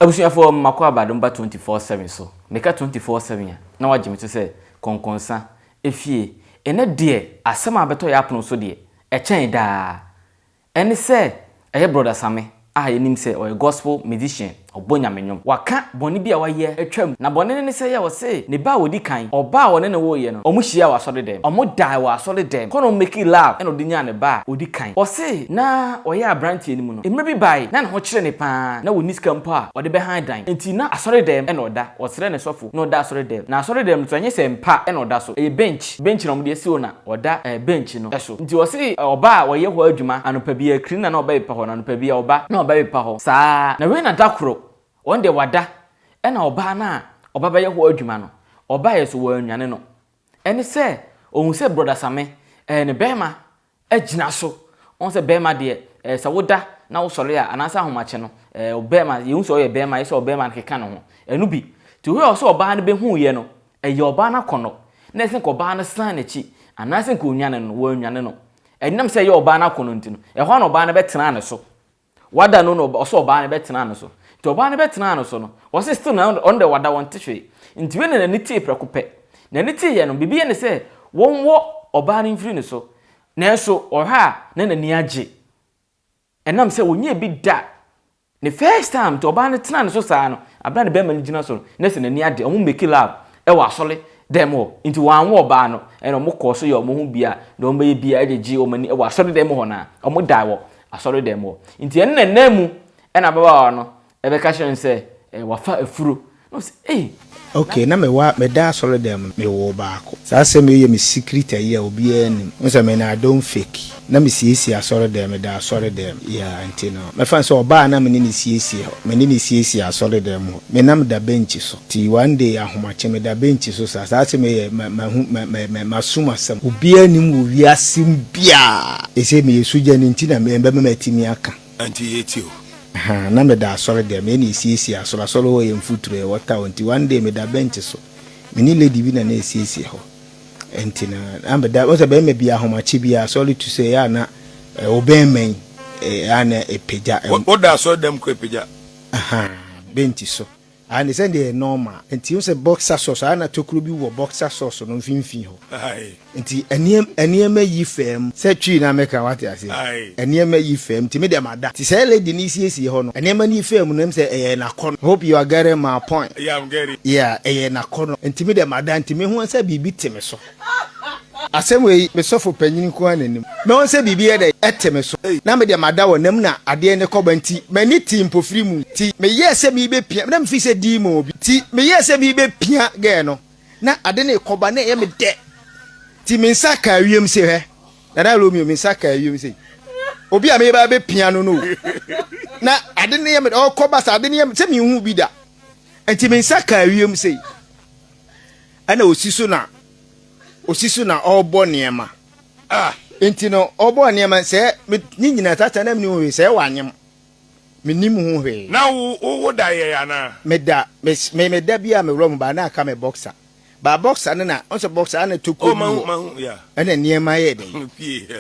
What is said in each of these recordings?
Abusuafo makwa abadumba 24/7 so. Meka 24/7 ya. Na wagye to say konkonsa efie. Ene de asem abeto ya apono so de. Echen da. Ene se eye brother Same yenim se o gospel musician obonya menyom. Waka boni bia waye atwam. Na boni ne se ye wo se ne ba wodi kan. Oba woni ne wo ye no. Omo hia wa asode dem. Omo die wa asode dem. Kono make it love. Eno de nya ne ba wodi kan. O se na oye abrantie ni mu no. Emre bi bai na ho kire ne pa. Na woni ska mpo a o de behind dan. Enti na asode dem eno da. O sere ne sofo. Na oda asode dem. Na asode dem to anye se mpa eno da so. E bench na mo de si ona. Oda bench no. Eso. Enti o se oba wo ye ho adwuma anopa bi akri na oba bi pa ho na anopa bi oba na oba bi pa ho. Sa na we na dakro onde wada ena oba na oba baye ho adwuma no oba ye so wanwane no ene se ohun se brother Same ne bema agina so on se bema de se woda na wo sore a anasa ahomache no obema ye hu so ye bema ye so obema keka no ho enu bi ti we o so oba na be hu ye no ye oba na kono na se ko oba na san na chi anasa ko onwane no wanwane no enam se ye oba na kono ntino ho na oba na betena ne so wada no no so oba na betena ne so to oba ne betena no so no wo se still na on the wada won tehwe nti we na niti prekope na niti ye no bibie ne se won wo oba ne mfiri ne so na so oha na ni age enam se wonye bi da the first time to oba ne tena ne so saa no abra ne be ma ne gina so na se na ni ade omo make love e wa asole dem ho nti wan wo oba no eno mo ko so ye omo hu bia na omo ye bia ejeji omo ni e wa asole dem ho na omo dai wo asole dem ho nti en na namu ena baba no ebe ka shen se wafa afuro no say okay na me da asole dem me wo baako sa se me ye me secret ayi a obi anim no say me na don fake na me siesi asole dem me da asole dem ya anti no me fan se oba na me ni siesi ho me ni siesi asole dem ho me na me da bench so ti one day ahomache me da bench so sa se me ye ma suma sam obi anim wo wi asim bia e se me yesuja ni nti na me be matimi aka anti etio na me da asole dem me ni siesi asole wo ye mfuturo e wata nti one day me da bench so me ni lady bi na siesi ho enti na am da o se be me bia ahomache bia sorry to say ya na obenmen ana epeja what da asole dem ko epeja bench so and say dey normal enti o se boxer sauce ana tokuro bi wo boxer sauce no mfimfin ho enti eniem yi fam se twi na meka wate ase eniem yi fam ti me dem ada ti say lady ni siesie ho no eniem ni fam no say na kono hope you are getting my point. Yeah, I'm getting. Yeah, na kono enti me dem ada enti me hu say bibi teme so asem we me sofo panyin ko ananim me won se bibi ede eteme so na me de mada wonam na ade ne koba nti mani ti mpofiri mu ti me yese mi be pia na me fi se di mo bi ti me yese mi be pia ge no na ade ne koba na ye me de ti me nsaka wiem se he na lo mi me nsaka wiem se obi a me ba be pia no no na ade ne ye me o koba sa ade ne ye se mi hu bi da enti me nsaka wiem se ana osisu na obo niema enti no obo niema se ni nyina tata na mni ho se wanyem menim ho hwe na wo da ye ya na me da bia me rom ba na aka me boxer ba boxer na onso boxer na tokuro ma ya ana niema ye de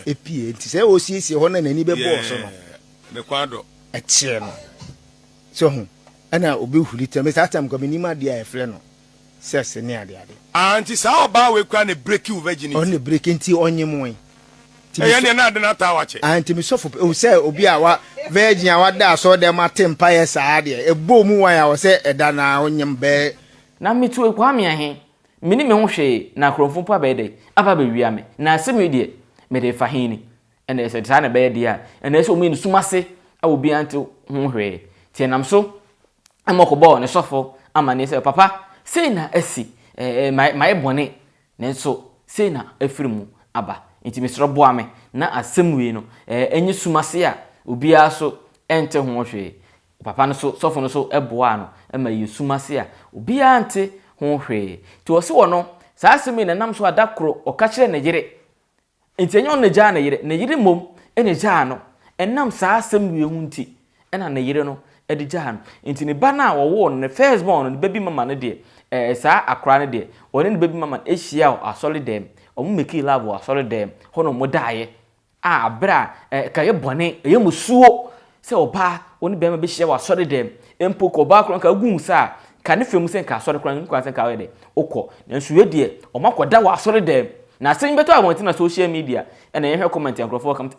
epie enti se osiesie ho na nani be boss no me kwado eche no so ho ana obi hulita me tata mko menim ade a efre no sese ne ade anti sa oba we kwa ne break you virginity on ne break nti onyemo ti ye na ade na ta wache anti me sofo o se obi a wa virgin a wada so dem atempa ye sa ade e bo mu wan a wo se eda na onyem be na mitu ekwa me ahe mini me ho hwe na kromfo pa be de aba be wia me na se me de me de fa hini ene se ta na be de a ene se o mi sumase a obi anti ho hwe ti nam so amokobo ne sofo amane se papa sei na asi my bone nenso sei na afirimu aba nti mesro boa me na asemwe no enyi sumase a obia so ente ho hwe papa no so sofo no so eboa no ma yi sumase a obia ante ho hwe ti wo se wo no saa asemi na nam so adakro o ka kire na yire nti enyo na ja na yire mom ene ja no enam saa asemwe hu nti ena na yire no edi ja no nti ne ba na wo no first born no baby mama no de saa akra ne de woni ne baby mama ehia asole dem omo make love asole dem hono mo daaye abra ka ye bone ye musuo se oba oni bema be hye wa sori dem empo ko ba kron ka gun sa ka ne fem se ka sori kron ni kwa se ka we de okọ na nso we de o makoda wa sori dem na sen beto abonti na social media na ye hwe comment enkrofo come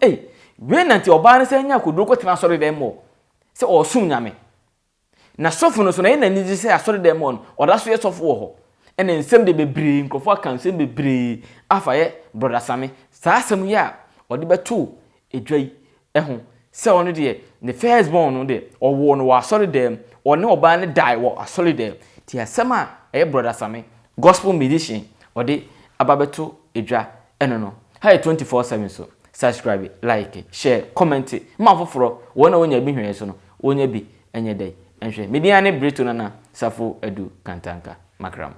we nanti oba ne se nya koduro ko tena sori dem mo se o sum nyame na sofo no so na ye na niji se asori dem on oda so ye sofo wo ho ene nsem de bebre enkrofo kan nsem bebre afa ye brother Sami sa asem ya odi beto edwai eho se ono de the first born no de owo no wa asori dem one oba ne die wo asori dem ti asem a brother Sami gospel musician odi ababeto edwa eno no hi 24/7 so subscribe like share comment ma foforo wona wonya bi hwe so no wonya bi enye dai enhwe media ne breto na safo edu kantanka makram